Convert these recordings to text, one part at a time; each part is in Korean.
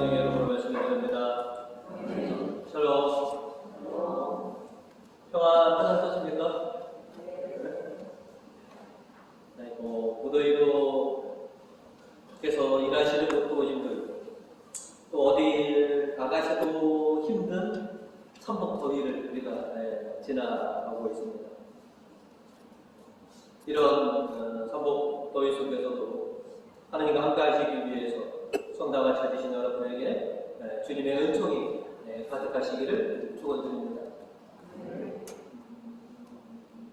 성령의 이름으로 말씀드립니다. 샬롬. 평안 끝났습니까? 무더위로 계속 일하시는 목도님들, 또 어디 나가셔도 힘든 천복 더위를 우리가 지나가고 있습니다. 이런 천복 더위 속에서도 하나님과 함께 하시기 위해서 성당을 찾으신 여러분에게 주님의 은총이 가득하시기를 축원드립니다.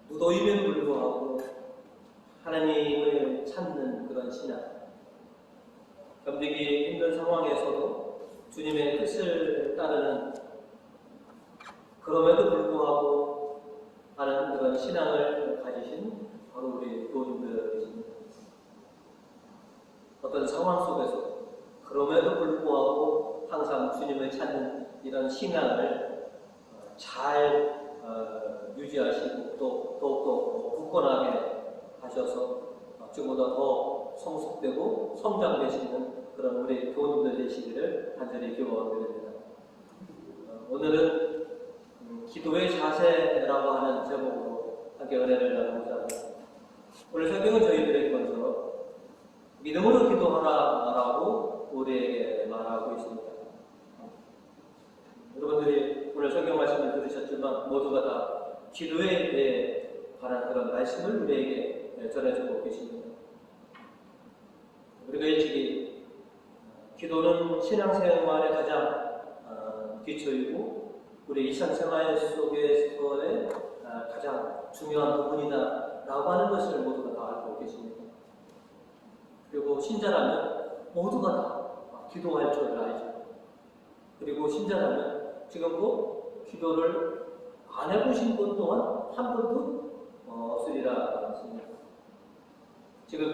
무더위에도 불구하고 하나님을 찾는 그런 신앙, 견디기 힘든 상황에서도 주님의 뜻을 따르는, 그럼에도 불구하고 하는 그런 신앙을 가지신 바로 우리 교우님들이십니다. 어떤 상황 속에서 그럼에도 불구하고 항상 주님을 찾는 이런 신앙을 잘 유지하시고 또 더욱더 굳건하게 하셔서 지금보다 더 성숙되고 성장되시는 그런 우리 교우님들 되시기를 간절히 기원드립니다. 오늘은 기도의 자세라고 하는 제목으로 함께 은혜를 나누고자 합니다. 오늘 성경은 저희들에게 먼저 믿음으로 기도하라라고 우리에게 말하고 있습니다. 여러분들이 오늘 성경 말씀을 들으셨지만 모두가 다 기도에 대해 관한 그런 말씀을 우리에게 전해주고 계십니다. 우리가 일찍이 기도는 신앙생활의 가장 기초이고 우리 일상생활 속에서의 가장 중요한 부분이다 라고 하는 것을 모두가 다 알고 계십니다. 그리고 신자라면 모두가 다 기도할 줄 알죠. 그리고 신자라면 지금도 기도를 안 해보신 분 또한 한 분도 없으리라 했습니다. 지금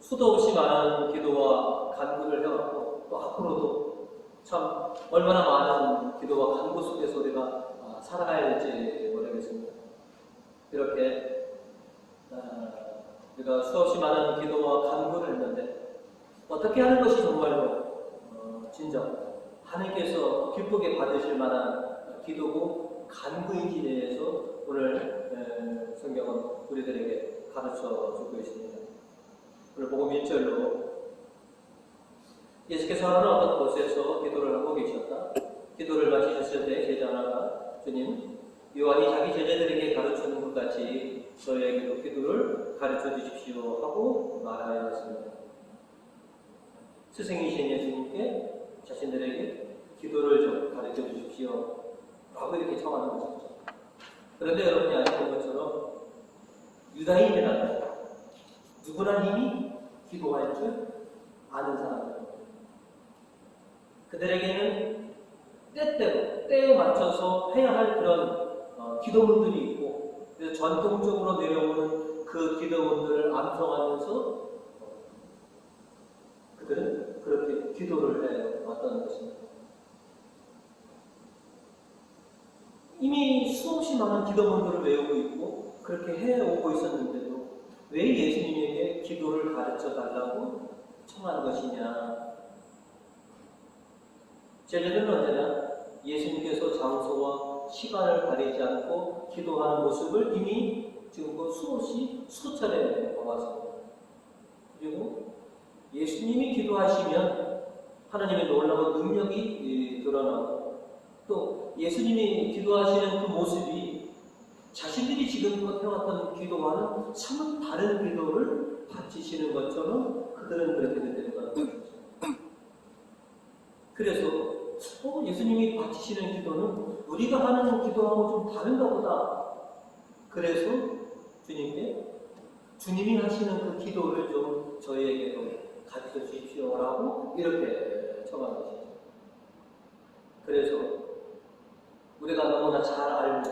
수도 없이 많은 기도와 간구를 해왔고 또 앞으로도 참 얼마나 많은 기도와 간구 속에서 우리가 살아가야 될지 모르겠습니다. 이렇게 우리가 수없이 많은 기도와 간구를 했는데 어떻게 하는 것이 정말로 진정 하나님께서 기쁘게 받으실 만한 기도고 간구인지에 대해서 오늘 성경은 우리들에게 가르쳐 주고 있습니다. 오늘 복음 1절로 예수께서 하는 어떤 곳에서 기도를 하고 계셨다. 기도를 마치셨을 때 제자 하나가 주님, 요한이 자기 제자들에게 가르치는 것 같이 저희에게도 기도를 가르쳐 주십시오 하고 말하였습니다. 스승이신 예수님께 자신들에게 기도를 좀 가르쳐 주십시오 라고 이렇게 청하는 것이죠. 그런데 여러분이 아시는 것처럼 유다인이라는 누구나 이미 기도할 줄 아는 사람입니다. 그들에게는 때때로 때에 맞춰서 해야 할 그런 기도문들이 있고, 그래서 전통적으로 내려오는 그 기도문들을 암송하면서 그들은 그렇게 기도를 해왔던 것입니다. 이미 수없이 많은 기도문들을 외우고 있고 그렇게 해오고 있었는데도 왜 예수님에게 기도를 가르쳐 달라고 청한 것이냐? 제자들은 언제나 예수님께서 장소와 시간을 가리지 않고 기도하는 모습을 이미 지금껏 수없이 수차례 봐왔습니다. 그리고 예수님이 기도하시면 하나님의 놀라운 능력이 드러나고 또 예수님이 기도하시는 그 모습이 자신들이 지금껏 해왔던 기도와는 사뭇 다른 기도를 바치시는 것처럼 그들은 그렇게 된다는 것이죠. 그래서 예수님이 바치시는 기도는 우리가 하는 기도하고 좀 다른가 보다. 그래서 주님이 하시는 그 기도를 좀 저희에게도 가르쳐 주십시오라고 이렇게 청한 것이죠. 그래서 우리가 너무나 잘 알고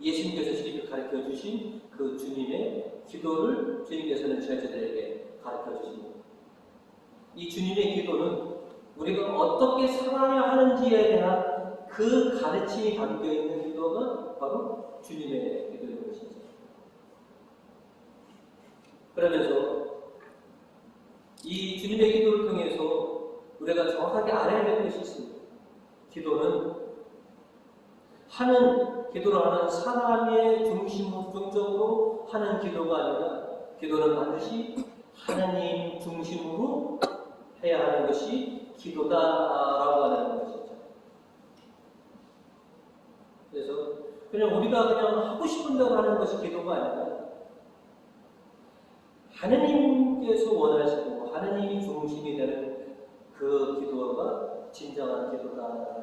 예수님께서 직접 가르쳐 주신 그 주님의 기도를 주님께서는 제자들에게 가르쳐 주십니다. 이 주님의 기도는 우리가 어떻게 살아야 하는지에 대한 그 가르침이 담겨 있는 기도가 바로 주님의 기도인 것이죠. 그러면서 이 주님의 기도를 통해서 우리가 정확하게 알아야 될 것이 있습니다. 기도를 하는 사람의 중심적으로 하는 기도가 아니라 기도는 반드시 하나님 중심으로 해야 하는 것이 기도다라고 하는 것이죠. 그래서 그냥 우리가 그냥 하고 싶은 대로 하는 것이 기도가 아니라 하나님께서 원하시고 하나님이 중심이 되는 그 기도가 진정한 기도다.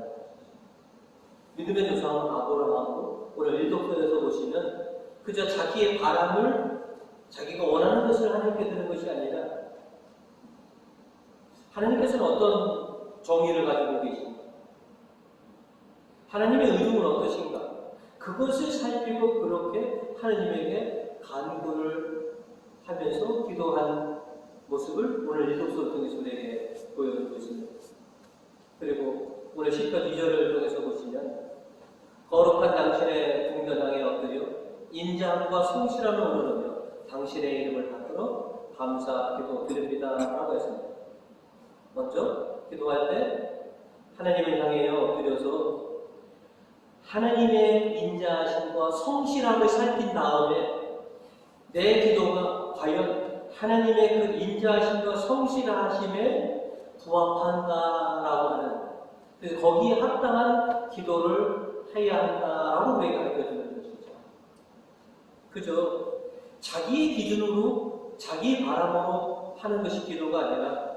믿음의 조상 아브라함도 오늘 1독서에서 보시면 그저 자기의 바람을 자기가 원하는 것을 하나님께 드는 것이 아니라 하나님께서는 어떤 정의를 가지고 계신가? 하나님의 의중은 어떠신가? 그것을 살피고 그렇게 하나님에게 간구를 하면서 기도한 모습을 오늘 1독서를 통해서 우리에게 보여주고 있습니다. 그리고 오늘 시편 2절을 통해서 보시면 거룩한 당신의 궁전장에 엎드려 인자함과 성실함을 우러러며 당신의 이름을 받들어 감사 기도 드립니다 라고 했습니다. 먼저 기도할 때 하나님을 향해 엎드려서 하나님의 인자하심과 성실함을 살핀 다음에 내 기도가 과연 하나님의 그 인자하심과 성실하심에 부합한다라고 하는, 그래서 거기에 합당한 기도를 해야 한다라고 우리에게 가르쳐주는 것이죠. 그저 자기 기준으로 자기 바람으로 하는 것이 기도가 아니라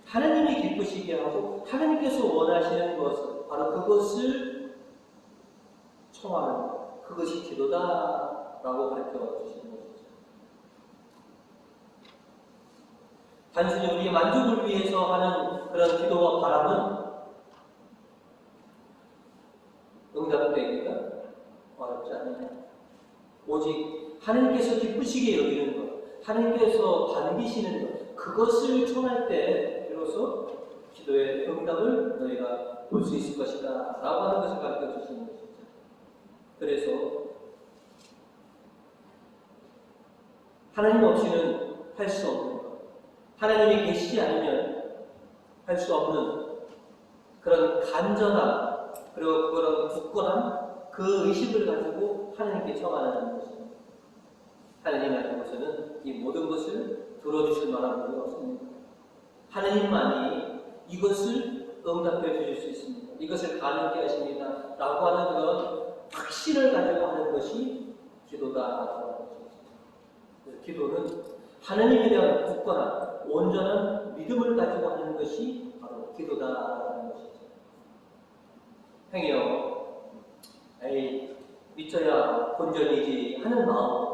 하나님이 기쁘시게 하고 하나님께서 원하시는 것, 바로 그것을 청하는 것, 그것이 기도다라고 가르쳐 주시는 것이죠. 단순히 우리의 만족을 위해서 하는 그런 기도와 바람은 응답되기가 어렵지 않느냐. 오직 하나님께서 기쁘시게 여기는 것, 하나님께서 반기시는 것, 그것을 청할 때 비로소 기도의 응답을 너희가 볼 수 있을 것이다 라고 하는 것을 가르쳐 주시는 것이죠. 그래서 하나님 없이는 할 수 없는 것, 하나님이 계시지 않으면 할 수 없는 그런 간절함, 그리고 그런 굳건한 그 의식을 가지고 하나님께 청하는 것입니다. 하나님 앞에서는 이 모든 것을 들어주실 만한 분이 없습니다. 하나님만이 이것을 응답해 주실 수 있습니다. 이것을 가능케 하십니다 라고 하는 그런 확신을 가지고 하는 것이 기도다라고 하는 것입니다. 기도는 하나님에 대한 굳건한 온전한 믿음을 가지고 하는 것이 바로 기도다라는 것이죠. 행여 에이 믿져야 본전이지 하는 마음,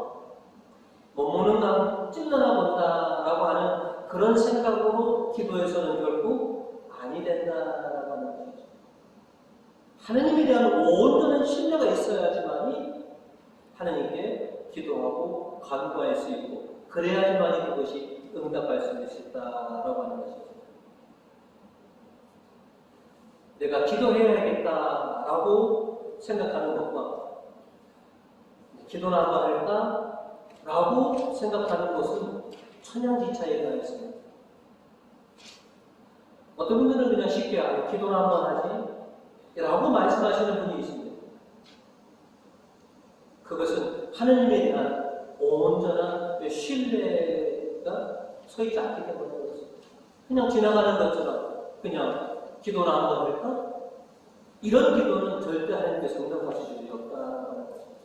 못 먹는 감 찔러나 본다라고 하는 그런 생각으로 기도해서는 결국 아니 된다라고 하는 것이죠. 하나님에 대한 온전한 신뢰가 있어야지만이 하나님께 기도하고 간구할 수 있고, 그래야지만이 그것이 응답할 수 있다라고 하는 것이죠. 내가 기도해야겠다라고 생각하는 것과 기도나 한번 할까라고 생각하는 것은 천양지차이가 있습니다. 어떤 분들은 그냥 쉽게 기도나 한번 하지 라고 말씀하시는 분이 있습니다. 그것은 하나님에 대한 온전한 신뢰가 서 있지 않기 때문에 그렇습니다. 그냥 지나가는 것처럼 그냥 기도나 한번 할까? 이런 기도는 절대 하나님께서 응답하실 일이 없다는 것입니다.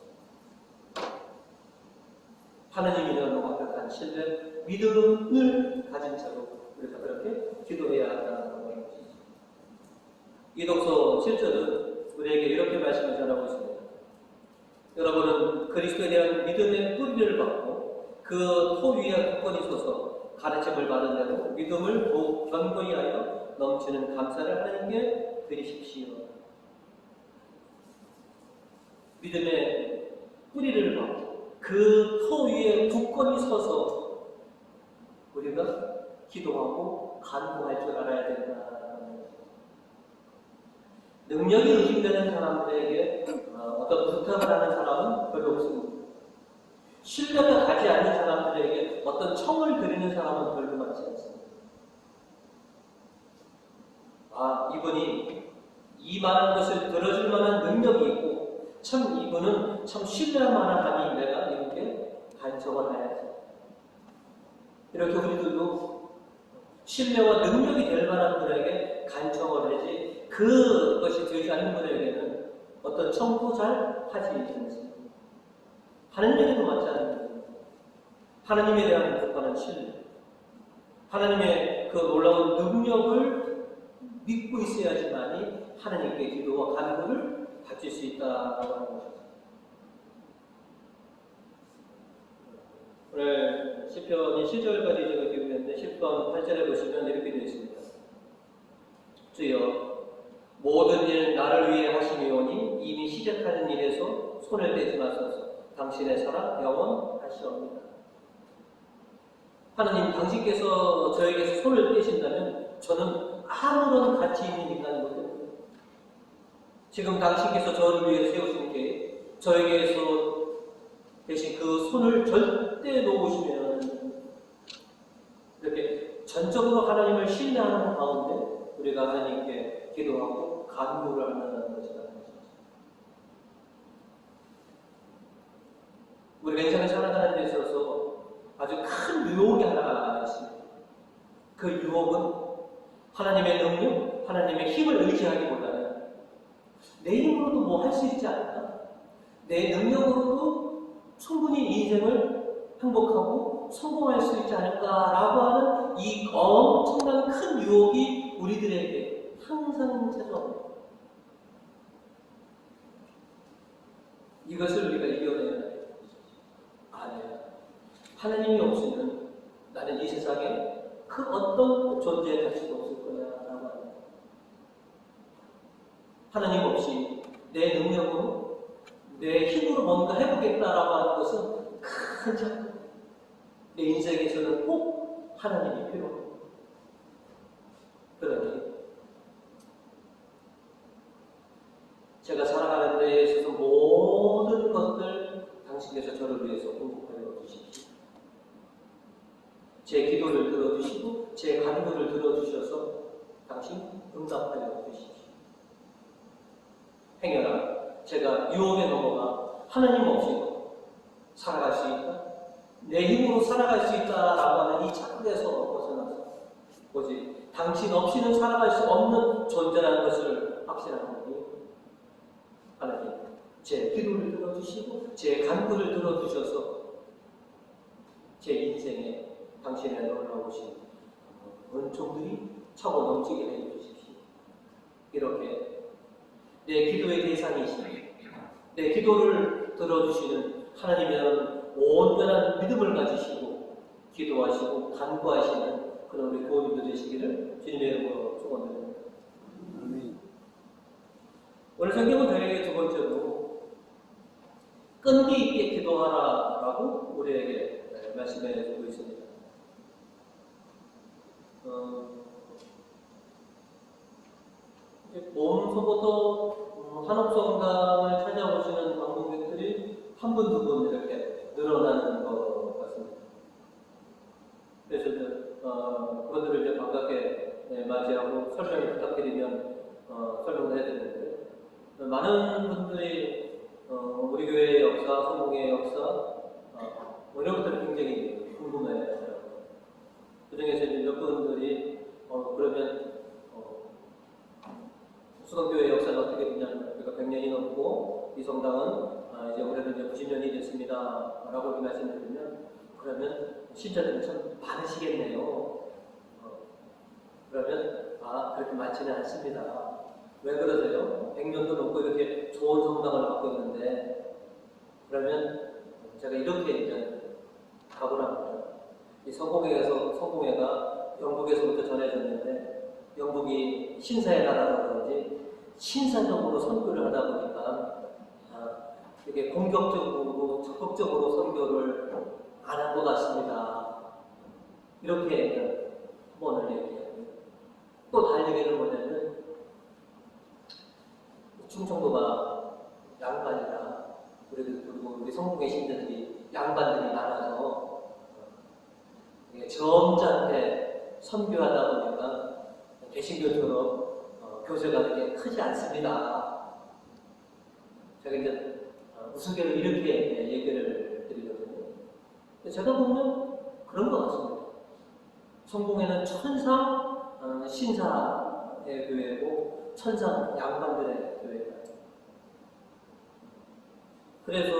하나님에 대한 완벽한 신뢰, 믿음을 가진 채로 우리가 그렇게 기도해야 한다는 것이죠. 이 독서 7절은 우리에게 이렇게 말씀을 전하고 있습니다. 여러분은 그리스도에 대한 믿음의 뿌리를 받고 그 토 위에 굳건히 서서 가르침을 받은 대로 믿음을 더욱 견고히 하여 넘치는 감사를 하나님께 드리십시오. 믿음의 뿌리를 받고 그 토 위에 굳건히 서서 우리가 기도하고 간구할 줄 알아야 된다. 능력이 의심되는 사람들에게 어떤 부탁을 하는 사람은 별로 없습니다. 신뢰가 가지 않는 사람들에게 어떤 청을 드리는 사람은 별로 많지 않습니다. 아, 이분이 이 많은 것을 들어줄 만한 능력이 있고 참 이분은 참 신뢰할 만한 하나님, 내가 이분께 간청을 해야지. 이렇게 우리들도 신뢰와 능력이 될 만한 분에게 간청을 하지, 그것이 되지 않는 분에게는 어떤 청도 잘 하지 않습니다. 하나님에게도 맞지 않는 거예요. 하나님에 대한 국가는 신뢰, 하나님의 그 놀라운 능력을 믿고 있어야지만이 하나님께 기도와 간구를 바칠 수 있다고 하는 것입니다. 오늘 시편이 7절까지 제가 기록했는데 10번 8절에 보시면 이렇게 되어 있습니다. 주여 모든 일 나를 위해 하시니오니 이미 시작하는 일에서 손을 떼지 마소서. 당신의 사랑 영원하시옵니다. 하나님, 당신께서 저에게서 손을 떼신다면 저는 아무런 가치 있는 인간이 못 됩니다. 지금 당신께서 저를 위해 세우신 게 저에게서 대신 그 손을 절대 놓으시면 이렇게 전적으로 하나님을 신뢰하는 가운데 우리가 하나님께 기도하고 간구를 한다는 것이다. 우리가 인생을 살아가는 데 있어서 아주 큰 유혹이 하나 있습니다. 그 유혹은 하나님의 능력, 하나님의 힘을 의지하기보다는 내 힘으로도 뭐 할 수 있지 않을까? 내 능력으로도 충분히 인생을 행복하고 성공할 수 있지 않을까라고 하는 이 엄청난 큰 유혹이 우리들에게 항상 찾아옵니다. 이것을 우리가 이겨내야 돼요. 아니에요. 하나님이 없으면 나는 이 세상에 그 어떤 존재의 가치도 없을 거야 라고 합니다. 하나님 없이 내 능력으로 내 힘으로 뭔가 해보겠다라고 하는 것은 큰 착각. 내 인생에서는 꼭 하나님이 필요합니다. 그러니 제가 살아가는 데 있어서 모든 것들 당신께서 저를 위해서 공급하여 주십시오. 제 기도를 들어주시고 제 간구를 들어주셔서 당신 응답하여 주십시오. 행여나 제가 유혹에 넘어가 하나님 없이 살아갈 수 있다, 내 힘으로 살아갈 수 있다라고 하는 이 착각에서 벗어나서 오직 당신 없이는 살아갈 수 없는 존재라는 것을 확신하노니 하나님, 제 기도를 들어주시고 제 간구를 들어주셔서 제 인생에 당신의 놀라우신 은총들이 차고 넘치게 해주십시오. 이렇게 내 기도의 대상이신, 내 기도를 들어주시는 하나님의 온전한 믿음을 가지시고 기도하시고 간구하시는 그런 우리 교우님들 되시기를 주님의 이름으로 축원드립니다. 오늘 성경은 저에게 두 번째로 끈기 있게 기도하라라고 우리에게 말씀해 주고 있습니다. 몸서부터 한옥성당을 찾아오시는 방문객들이 한 분, 두 분 이렇게 늘어나는 것 같습니다. 그래서 그분들을 이제 반갑게 맞이하고 설명을 부탁드리면 설명을 해드리는데, 많은 분들이 우리 교회의 역사, 성공의 역사, 이런 것들을 굉장히 궁금해요. 그 중에서 몇 분들이 그러면 수성교회 역사는 어떻게 되냐면, 우리가 100년이 넘고 이 성당은 이제 올해는 이제 90년이 됐습니다 라고 말씀드리면, 그러면 신자들이 참 많으시겠네요. 그러면 그렇게 많지는 않습니다. 왜 그러세요? 100년도 넘고 이렇게 좋은 성당을 갖고 있는데, 그러면 제가 이렇게 이제 답을 합니다. 이 성공회가 영국에서부터 전해졌는데, 영국이 신사의 나라라 그런지 신사적으로 선교를 하다 보니까 되게 공격적으로 적극적으로 선교를 안 한 것 같습니다. 이렇게 한번을 얘기해요. 또 다른 얘기는 뭐냐면, 충청도가 양반이라, 그리고 우리 성공의 신자들이 양반들이 많아서 점잖게 선교하다 보니까 개신교처럼 교세가 그렇게 크지 않습니다. 제가 이제 우스개로 이렇게 얘기를 드리거든요. 제가 보면 그런 것 같습니다. 성공회는 천상 신사의 교회고 천상 양반들의 교회다. 그래서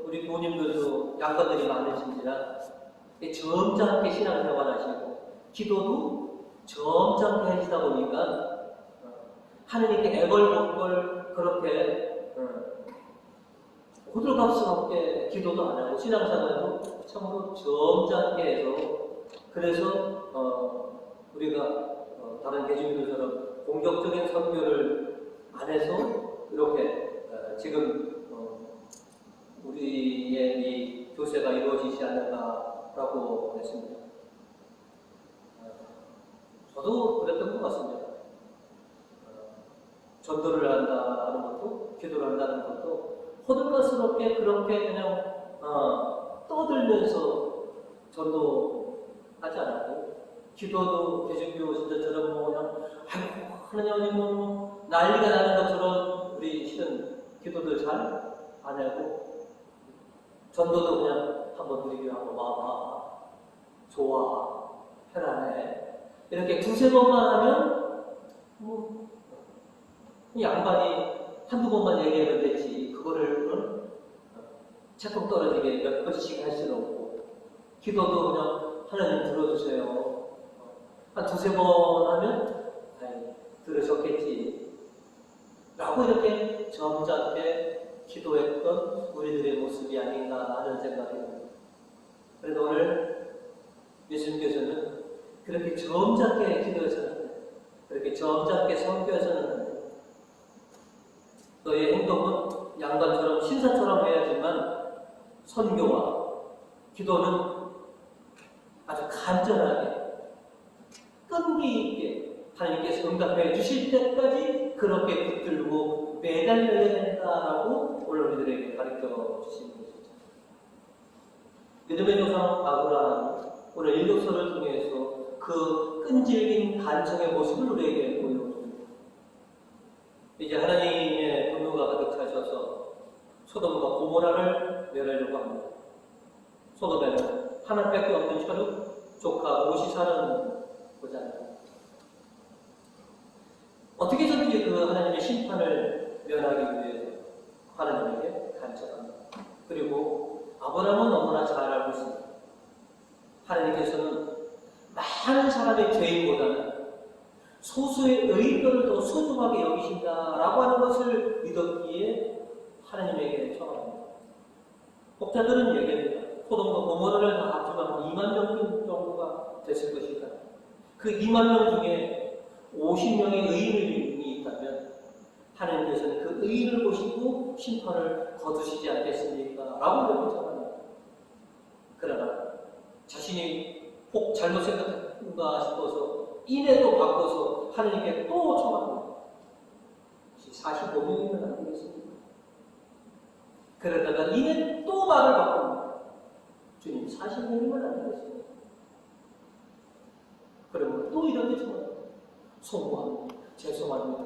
우리 부모님들도 양반들이 많으신지라 점잖게 신앙생활 하시고 기도도 점잖게 하시다 보니까 하느님께 애걸복걸 그렇게 호들갑스럽게 기도도 안 하고 신앙생활도 참으로 점잖게 해서 그래서 우리가 다른 개신교들처럼 공격적인 선교를 안 해서 이렇게 지금 우리의 이 교세가 이루어지지 않는가라고 했습니다. 저도 그랬던 것 같습니다. 전도를 한다는 것도 기도를 한다는 것도 호들갑스럽게 그렇게 그냥 떠들면서 전도하지 않았고 기도도 개신교 신자처럼 뭐 그냥 아이고 하나님 뭐 난리가 나는 것처럼 우리 실은 기도들 잘 안 하고 전도도 그냥 한번 우리 교회 한번 와봐 좋아 편안해 이렇게 두세 번만 하면 뭐 양반이 한두 번만 얘기하면 되지 그거를 채통 떨어지게 몇 번씩 할 수는 없고 기도도 그냥 하나님 들어주세요 한 두세 번 하면 들으셨겠지 라고 이렇게 점잖게 기도했던 우리들의 모습이 아닌가 하는 생각이 듭니다. 그래도 오늘 예수님께서는 그렇게 점잖게 기도해서는 안 돼. 그렇게 점잖게 선교해서는 안 돼. 너의 행동은 양반처럼 신사처럼 해야지만 선교와 기도는 아주 간절하게 끈기 있게 하나님께서 응답해 주실 때까지 그렇게 붙들고 매달려야 된다라고 오늘 우리들에게 가르쳐 주시는 것이죠. 믿음의 조상 아브라함 오늘 일독서를 통해서 그 끈질긴 간청의 모습을 우리에게 보여줍니다. 이제 하나님의 분노가 가득 차셔서 소돔과 고모라를 멸하려고 합니다. 소돔에는 하나밖에 없는 혈육, 조카 롯이 사는 거잖아요. 어떻게 해서든지 그 하나님의 심판을 면하기 위해서 하나님에게 간청합니다. 그리고 아브라함은 너무나 잘 알고 있습니다. 하나님께서는 많은 사람의 죄인보다는 소수의 의인들을 더 소중하게 여기신다라고 하는 것을 믿었기에 하나님에게 청합니다. 목자들은 얘기합니다. 소돔과 고모라를 다 합치면 2만 명 정도가 됐을 것이다. 그 2만 명 중에 50명의 의인이 있다면 하나님께서는 그 의인을 보시고 심판을 거두시지 않겠습니까? 라고 이렇게 청합니다. 그러나 자신이 혹 잘못 생각했는가 싶어서 인해도 바꿔서 하나님께 또 청합니다. 45명이면 안 되겠습니까? 그러다가 인해 또 말을 바꿉니다. 주님 40명이면 안 되겠습니까? 그러면 또 이렇게 청합니다. 소모합니다. 죄송합니다.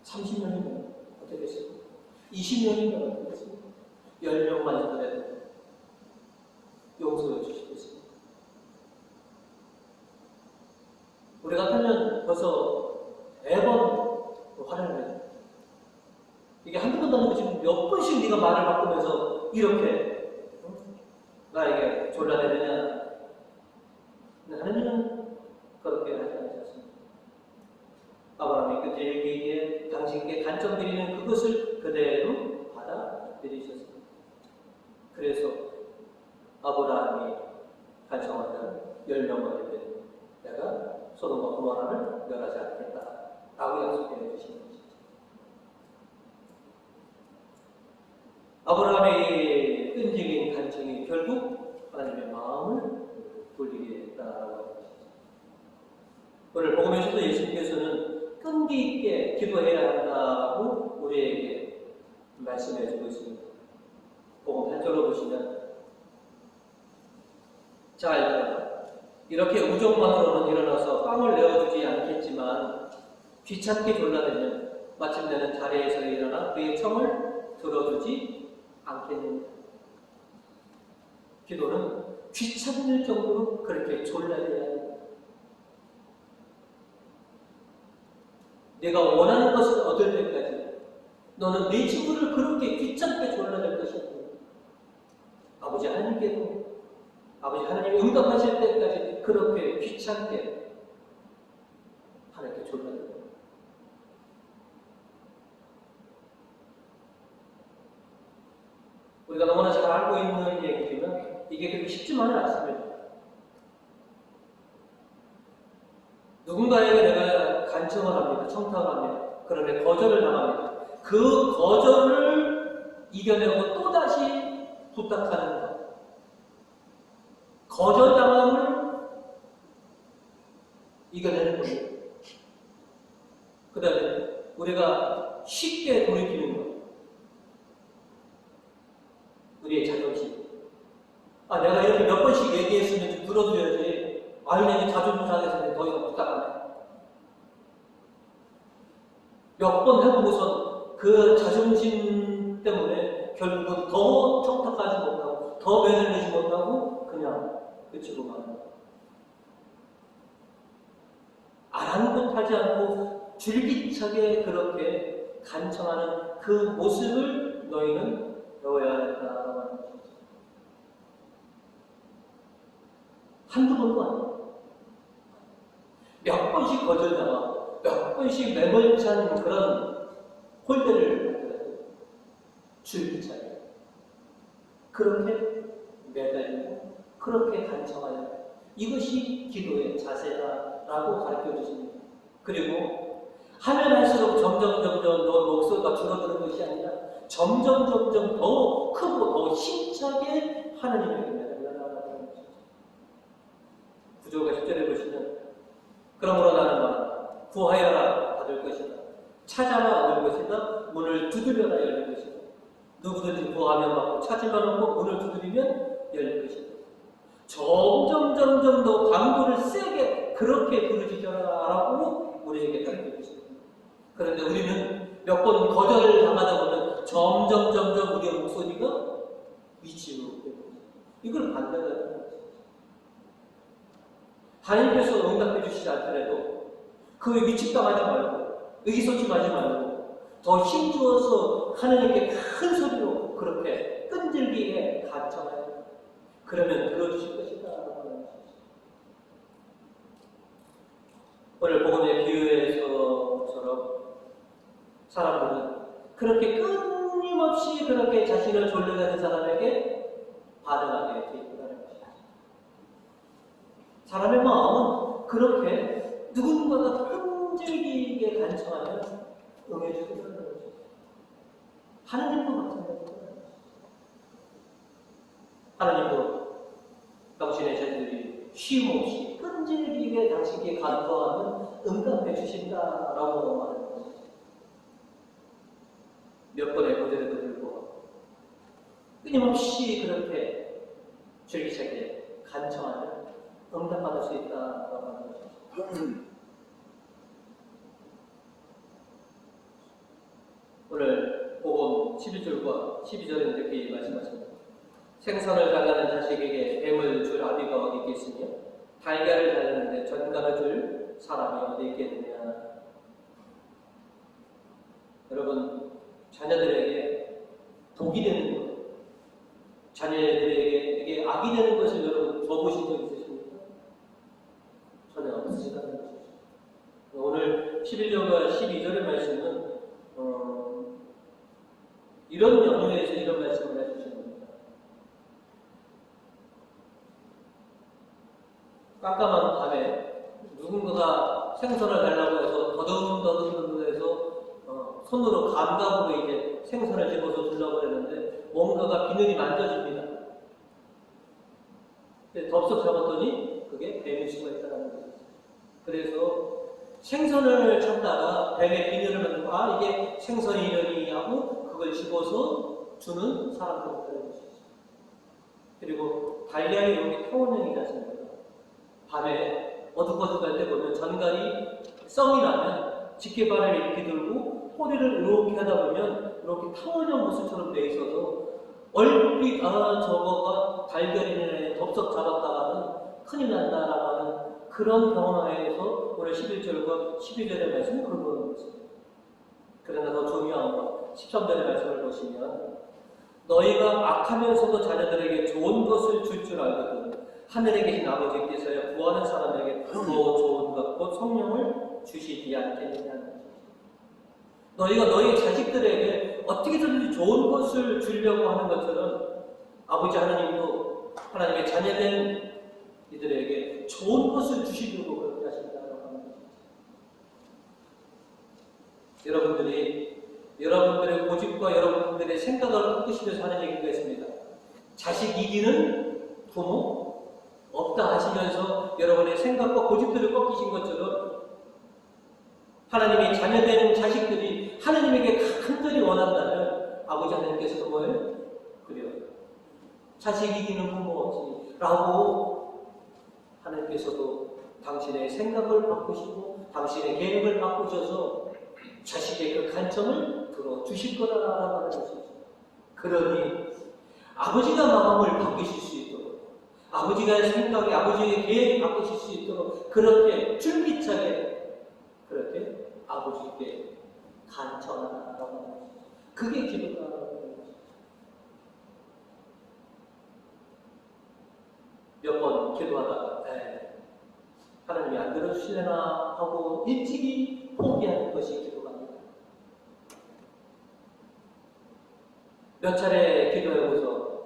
30명이면 어떻게 되겠습니까? 20명이면 어떻게 되겠습니까? 10명만 있더라도 용서해 주시겠습니까? 우리 같으면 벌써 매번 화를 내요. 이게 한두 번도 아니고 지금 몇 번씩 네가 말을 바꾸면서 이렇게 나에게 졸라대느냐. 하나님은 그렇게 하지 않으셨습니다. 아브라함이 그들에게 당신께 간점 드리는 그것을 그대로 받아들이셨습니다. 그래서 아브라함이 간청하면 10명만 되면 내가 소돔과 고모라를 멸하지 않겠다라고 약속해 주신 것이죠. 아브라함의 끈질긴 간청이 결국 하나님의 마음을 돌리게 했다라고 하는 것이죠. 오늘 복음에서도 예수님께서는 끈기 있게 기도해야 한다고 우리에게 말씀해 주고 있습니다. 복음 8절로 보시면 자, 이렇게 우정만으로는 일어나서 빵을 내어주지 않겠지만 귀찮게 졸라대면 마침내는 자리에서 일어나 그의 청을 들어주지 않겠느냐. 기도는 귀찮을 정도로 그렇게 졸라대야 합니다. 내가 원하는 것을 얻을 때까지 너는 내 친구를 그렇게 귀찮게 졸라댈 것이 아니야. 아버지 하나님께도 아버지 하나님이 응답하실 때까지 그렇게 귀찮게 하나님께 졸라대야 합니다. 우리가 너무나 잘 알고 있는 얘기지만 이게 그렇게 쉽지만은 않습니다. 누군가에게 내가 간청을 합니다. 청탁을 합니다. 그런데 거절을 당합니다. 그 거절을 이겨내고 또다시 부탁하는 것. 거절당함을 이겨내는 겁니다. 그 다음에 우리가 쉽게 돌이키는 것. 우리의 자존심. 내가 이렇게 몇 번씩 얘기했으면 좀 들어줘야지. 내가 자존심 상해서 더 이상 부탁 안 해. 몇 번 해보고서 그 자존심 때문에 결국은 더 청탁하지 못하고 더 매달리지 못하고 그냥 끝으로 가는 거야. 아랑곳하지 않고 줄기차게 그렇게 간청하는 그 모습을 너희는 배워야 한다고 하는 것이죠. 한두 번도 아니에요. 몇 번씩 거절당하고 몇 번씩 매몰찬 그런 홀대를 받더라도 줄기차게 그렇게 매달리고 그렇게 간청하여 이것이 기도의 자세다라고 가르쳐 주십니다. 그리고 하면 할수록 점점 너 목소리가 줄어드는 것이 아니라 점점 더 크고 더 힘차게 하나님에게 매달려나가는 것이죠. 구조가 10절에 보시면 그러므로 나는 구하여라 받을 것이다. 찾아라 얻을 것이다. 문을 두드려라 열릴 것이다. 누구든지 구하면 받고 찾으면 얻고 문을 두드리면 열릴 것이다. 점점 더 강도를 세게 그렇게 부르짖어라라고 우리에게 가르쳐 주십니다. 그런데 우리는 몇 번 거절을 당하다 보면 점점 우리의 목소리가 위치로 됩니다. 이걸 반대하는 것이죠. 하나님께서 응답해 주시지 않더라도 그 위축당하지 말고 의기소침하지 말고 더 힘주어서 하나님께 큰 소리로 그렇게 끈질기게 간청하여 그러면 들어주실 것이다. 오늘 복음의 비유에서처럼 사람들은 그렇게 끊임없이 그렇게 자신을 졸려가는 사람에게 반응하게 되어 있다는 것이죠. 사람의 마음은 그렇게 누군가가 끈질기게 간청하면 응해주게 되는 것이죠. 하나님도 마찬가지입니다. 하나님도 당신의 자녀들이 쉼없이 끈질기게 당신께 간구하면 응답해 주신다라고 말하는 것이죠. 몇 번의 고대에도 불구하고 끊임없이 그렇게 줄기차게 간청하면 응답받을 수 있다라고 하는 것이죠. 오늘 복음 11절과 12절에 이렇게 말씀하십니다. 생선을 달라는 자식에게 뱀을 줄 아비가 어디 있겠으며 달걀을 달라는데 전갈을 줄 사람이 어디 있겠느냐. 여러분, 자녀들에게 독이 되는 것, 자녀들에게 이게 악이 되는 것을 여러분 줘보신 적 있으십니까? 전혀 없으시다는 것이죠. 오늘 11절과 12절의 말씀은 이런 연유에서 이런 말씀을 해주시는 겁니다. 깜깜한 밤에 누군가가 생선을 달라고 해서 더듬 해서 손으로 감각으로 이제 생선을 집어서 주려고 했는데 뭔가가 비늘이 만져집니다. 덥석 잡았더니 그게 뱀일 수가 있다는 거죠. 그래서 생선을 찾다가 뱀의 비늘을 만들고 이게 생선이려니 하고 그걸 집어서 주는 사람도 있다는 것이죠. 그리고 달걀이 이렇게 평원형이지 않습니까? 밤에 어둑어둑할 때 보면 전갈이 썩이 나면 집게발을 이렇게 들고 꼬리를 이렇게 하다 보면 이렇게 타원형 모습처럼 돼 있어서 얼핏 저거가 달걀이네 덥석 잡았다가는 큰일 난다라고 하는 그런 경험하에서 오늘 11절과 12절의 말씀은 그런 거였습니다. 그러나 더 중요한 것 13절의 말씀을 보시면 너희가 악하면서도 자녀들에게 좋은 것을 줄 줄 알거든 하늘에 계신 아버지께서야 구하는 사람에게 더 좋은 것 곧 성령을 주시지 않겠느냐. 너희가 너희 자식들에게 어떻게든지 좋은 것을 주려고 하는 것처럼 아버지 하나님도 하나님의 자녀된 이들에게 좋은 것을 주시려고 그렇게 하신다고 하는 것이죠. 여러분들의 고집과 여러분들의 생각을 바꾸시면서 하는 얘기가 있습니다. 자식 이기는 부모 없다 하시면서 여러분의 생각과 고집들을 꺾이신 것처럼 하나님의 자녀된 자식들이 하나님에게 간절히 원한다면 아버지 하나님께서도 뭐예요? 그래요. 자식 이기는 부모 없이 라고 하나님께서도 당신의 생각을 바꾸시고 당신의 계획을 바꾸셔서 자식의 그 간청을 들어주실 거라라고 하는 것이죠. 그러니 아버지가 마음을 바꾸실 수 있도록 아버지가 생각이 아버지의 계획을 바꾸실 수 있도록 그렇게 줄기차게 그렇게 아버지께 간청하라고 하는 것이죠. 그게 기도라고 하는 것이죠. 몇 번 기도하다가 하나님이 안 들어주시려나 하고 일찍이 포기하는 것이 기도합니다. 몇 차례 기도해보서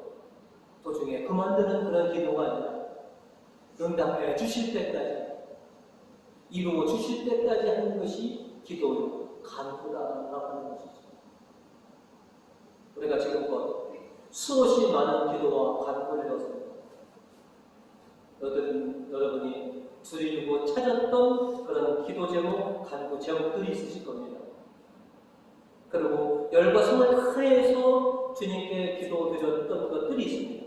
도중에 그만두는 그런 기도가 아니라 응답해 주실 때까지 이루어 주실 때까지 하는 것이 기도요 간구라고 하는 것이죠. 우리가 지금껏 수없이 많은 기도와 간구를 해왔습니다. 여러분이 들으려고 찾았던 그런 기도 제목, 간구 제목들이 있으실 겁니다. 그리고 열과 성을 다해서 주님께 기도드렸던 것들이 있습니다.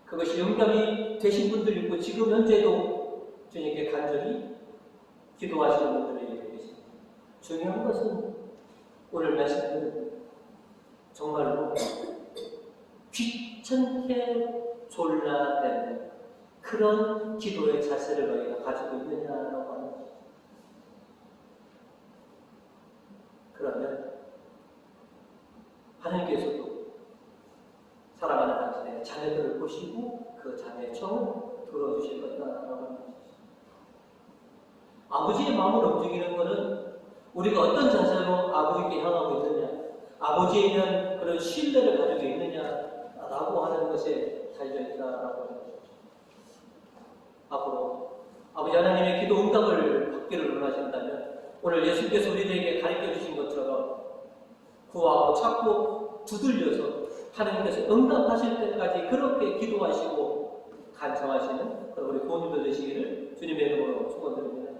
그것이 응답이 되신 분들 있고 지금 현재도 주님께 간절히 기도하시는 분들이 계십니다. 중요한 것은 오늘 말씀드린 정말로 귀찮게 졸라대는 그런 기도의 자세를 너희가 가지고 있느냐라고 하는 것이죠. 그러면 하나님께서도 사랑하는 당신의 자녀들을 보시고 그 자녀의 청을 들어주실 것이다라고 하는 것이죠. 아버지의 마음을 움직이는 것은 우리가 어떤 자세로 아버지께 향하고 있느냐, 아버지에 대한 그런 신뢰를 가지고 있느냐라고 하는 것에 달려있다라고 하는 것이죠. 앞으로 아버지 하나님의 기도 응답을 받기를 원하신다면 오늘 예수께서 우리들에게 가르쳐 주신 것처럼 구하고 찾고 두들려서 하나님께서 응답하실 때까지 그렇게 기도하시고 간청하시는 우리 부모님들 되시기를 주님의 이름으로 축원드립니다.